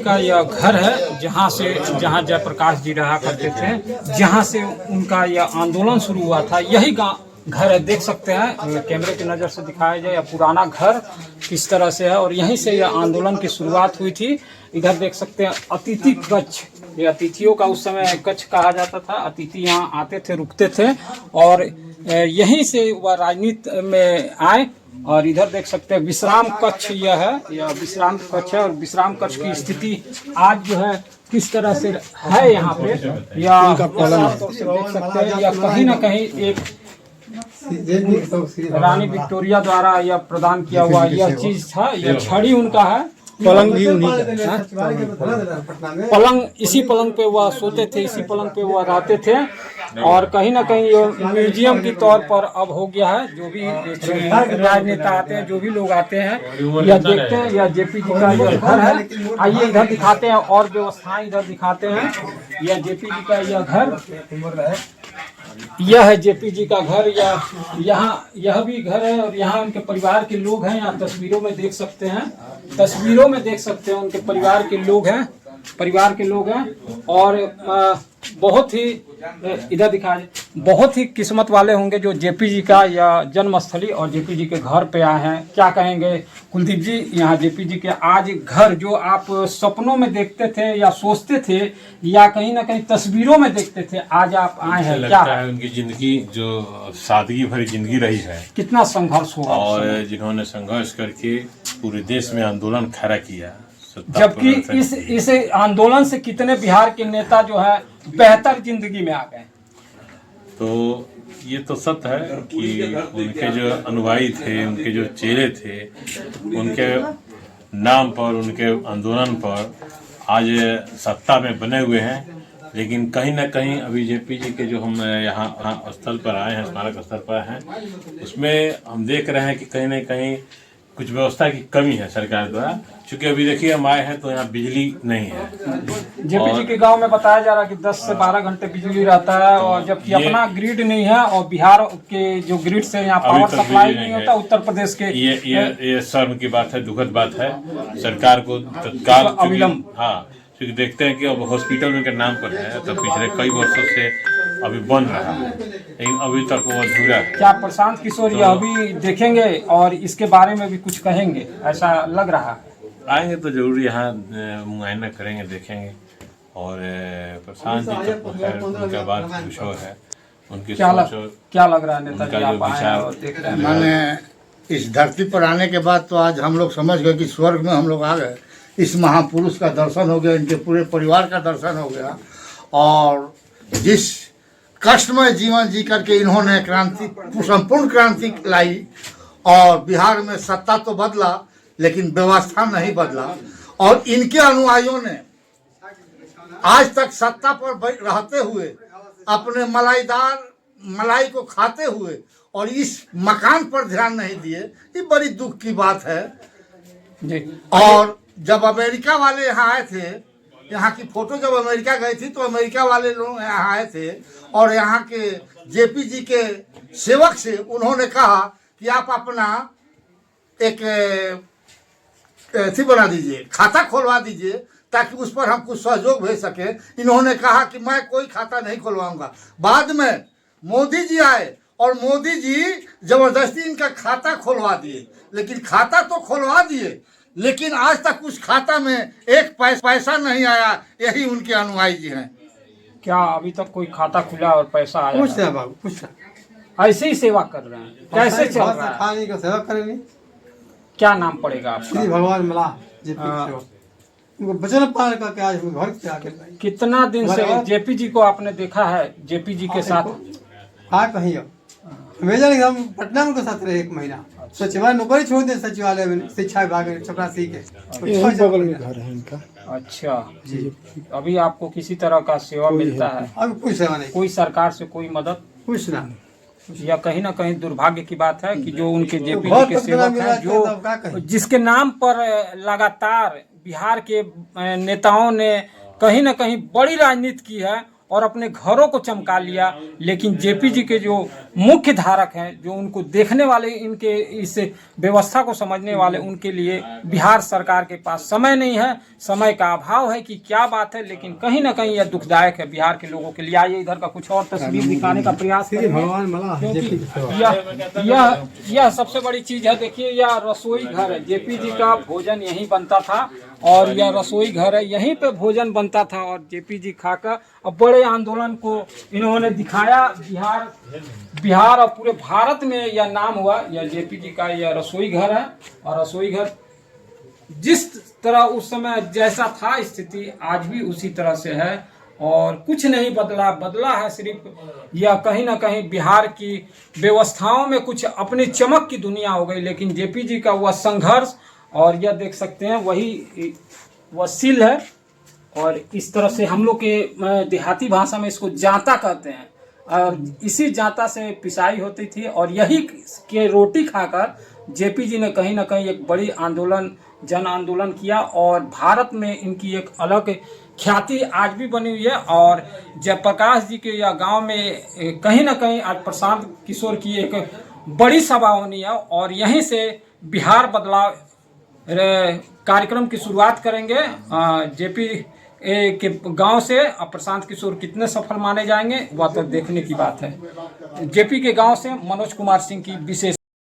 का यह घर है, जहाँ जयप्रकाश जी रहा करते थे, जहाँ से उनका यह आंदोलन शुरू हुआ था। यही घर है, देख सकते हैं, कैमरे की नज़र से दिखाया जाए, यह पुराना घर किस तरह से है और यहीं से यह आंदोलन की शुरुआत हुई थी। इधर देख सकते हैं अतिथि कक्ष, ये अतिथियों का उस समय कक्ष कहा जाता था। अतिथि यहाँ आते थे, रुकते थे और यहीं से वह राजनीति में आए। और इधर देख सकते हैं विश्राम कक्ष यह है, यह विश्राम कक्ष है और विश्राम कक्ष की स्थिति आज जो है किस तरह से है यहाँ पे, या देख सकते हैं, या कहीं ना कहीं एक रानी विक्टोरिया द्वारा यह प्रदान किया हुआ यह चीज था। यह छड़ी उनका है, पलंग भी उन्हीं का, पलंग, इसी पलंग पे वह सोते थे, इसी पलंग पे वह रहते थे। और कहीं ना कहीं ये म्यूजियम के तौर पर अब हो गया है। जो भी राजनेता आते हैं, जो भी लोग आते हैं, यह देखते हैं। यह जेपी जी का यह घर है। आइए इधर दिखाते हैं और व्यवस्थाएं इधर दिखाते हैं। यह जेपी जी का यह घर, यह है जेपी जी का घर। यहाँ यह भी घर है और यहाँ उनके परिवार के लोग हैं। यहाँ तस्वीरों में देख सकते हैं, तस्वीरों में देख सकते हैं उनके परिवार के लोग हैं, और बहुत ही, इधर दिखा, बहुत ही किस्मत वाले होंगे जो जेपी जी का या जन्मस्थली और जेपी जी के घर पे आए हैं। क्या कहेंगे कुलदीप जी, यहाँ जेपी जी के आज घर जो आप सपनों में देखते थे या सोचते थे या कहीं ना कहीं तस्वीरों में देखते थे, आज आप आए हैं, क्या है? उनकी जिंदगी जो सादगी भरी जिंदगी रही है, कितना संघर्ष हुआ, और जिन्होंने संघर्ष करके पूरे देश में आंदोलन खड़ा किया, जबकि इस आंदोलन से कितने बिहार के नेता जो है बेहतर जिंदगी में आ गए। तो ये तो सत्य है कि उनके जो अनुयायी थे, उनके जो चेले थे, उनके नाम पर, उनके आंदोलन पर आज सत्ता में बने हुए हैं। लेकिन कहीं ना कहीं अभी जेपी जी के जो हम यहाँ स्थल पर आए हैं, स्मारक स्थल पर हैं, उसमें हम देख रहे हैं कि कहीं ना कहीं कुछ व्यवस्था की कमी है सरकार द्वारा। क्योंकि अभी देखिए हम आए हैं तो यहाँ बिजली नहीं है। जेपी जी के गांव में बताया जा रहा है कि 10 से 12 घंटे बिजली रहता है, और जबकि अपना ग्रिड नहीं है, और बिहार के जो ग्रिड से यहाँ पावर सप्लाई नहीं होता, उत्तर प्रदेश के। ये शर्म की बात है, दुखद बात है। सरकार को तत्काल अविलंब, हाँ, क्योंकि देखते हैं कि अब हॉस्पिटल उनके नाम पर है, तो पिछले कई वर्षों से अभी बन रहा है, लेकिन अभी तक वो अधूरा है। क्या प्रशांत किशोर ये अभी देखेंगे और इसके बारे में भी कुछ कहेंगे, ऐसा लग रहा है? आएंगे तो जरूर यहाँ मुआयना करेंगे, देखेंगे। और प्रशांत जी तो खैर उनका बात कुछ और है, उनकी क्या लग रहा है नेताजी, आप आए और देख रहे हैं? मैंने इस धरती पर आने के बाद तो आज हम लोग समझ गए कि स्वर्ग में हम लोग आ गए। इस महापुरुष का दर्शन हो गया, इनके पूरे परिवार का दर्शन हो गया, और जिस कष्टमय जीवन जी करके इन्होंने क्रांति, संपूर्ण क्रांति लाई, और बिहार में सत्ता तो बदला लेकिन व्यवस्था नहीं बदला। और इनके अनुयायियों ने आज तक सत्ता पर रहते हुए अपने मलाई को खाते हुए और इस मकान पर ध्यान नहीं दिए, ये बड़ी दुख की बात है जी। और जब अमेरिका वाले यहाँ आए थे, यहाँ की फोटो जब अमेरिका गई थी, तो अमेरिका वाले लोग यहाँ आए थे और यहाँ के जेपी जी के सेवक से उन्होंने कहा कि आप अपना एक ऐसी बना दीजिए, खाता खोलवा दीजिए, ताकि उस पर हम कुछ सहयोग भेज सके। इन्होंने कहा कि मैं कोई खाता नहीं खुलवाऊंगा। बाद में मोदी जी आए और मोदी जी जबरदस्ती इनका खाता खुलवा दिए, लेकिन खाता तो खुलवा दिए, लेकिन आज तक उस खाता में एक पैसा नहीं आया। यही उनके अनुयायी जी हैं। क्या अभी तक कोई खाता खुला और पैसा आया? कुछ नहीं बाबू, कुछ ऐसे ही सेवा कर रहे हैं, कैसे चल रहा है? पानी का सेवा करेंगे। क्या नाम पड़ेगा आपका? श्री भगवान मला उनको बचन पार करके आज घर से आके। कितना दिन से जेपी जी को आपने देखा है? जेपी जी के साथ हाँ कहीं हम पटना में के साथ रहे 1 महीना। सचिवालय नौकरी छोड़ दे, सचिवालय में शिक्षा विभाग में चपरासी के बगल में घर है इनका। अच्छा जी। अभी आपको किसी तरह का सेवा मिलता है? अब कोई सेवा नहीं, कोई सरकार से कोई मदद? कुछ ना। या कहीं ना कहीं दुर्भाग्य की बात है कि जो उनके जेपी जी के सेवक हैं, जो जिसके नाम पर लगातार बिहार के नेताओं ने कहीं ना कहीं बड़ी राजनीति की है, और अपने घरों को चमका लिया, लेकिन जेपी जी के जो मुख्य धारक हैं, जो उनको देखने वाले, इनके इस व्यवस्था को समझने वाले, उनके लिए बिहार सरकार के पास समय नहीं है, समय का अभाव है कि क्या बात है। लेकिन कहीं ना कहीं यह दुखदायक है बिहार के लोगों के लिए। आइए इधर का कुछ और तस्वीर दिखाने का प्रयास करेंगे। यह सबसे बड़ी चीज है। देखिए, यह रसोई घर है, जेपी जी का भोजन यहीं बनता था और यह रसोई घर है, यहीं पे भोजन बनता था। और जेपी जी खाकर अब बड़े आंदोलन को इन्होंने दिखाया। बिहार और पूरे भारत में यह नाम हुआ। यह जेपी जी का यह रसोई घर है और रसोई घर जिस तरह उस समय जैसा था स्थिति, आज भी उसी तरह से है और कुछ नहीं बदला है। सिर्फ यह कहीं ना कहीं बिहार की व्यवस्थाओं में कुछ अपनी चमक की दुनिया हो गई, लेकिन जेपी जी का वह संघर्ष, और यह देख सकते हैं वही वह सील है। और इस तरह से हम लोग के देहाती भाषा में इसको जांता कहते हैं, और इसी जांता से पिसाई होती थी और यही के रोटी खाकर जेपी जी ने कहीं ना कहीं एक बड़ी जन आंदोलन किया और भारत में इनकी एक अलग ख्याति आज भी बनी हुई है। और जयप्रकाश जी के या गांव में कहीं ना कहीं आज प्रशांत किशोर की एक बड़ी सभा होनी है और यहीं से बिहार बदलाव कार्यक्रम की शुरुआत करेंगे। जेपी के गांव से अब प्रशांत किशोर कितने सफल माने जाएंगे वह तो देखने की बात है। जेपी के गांव से मनोज कुमार सिंह की विशेष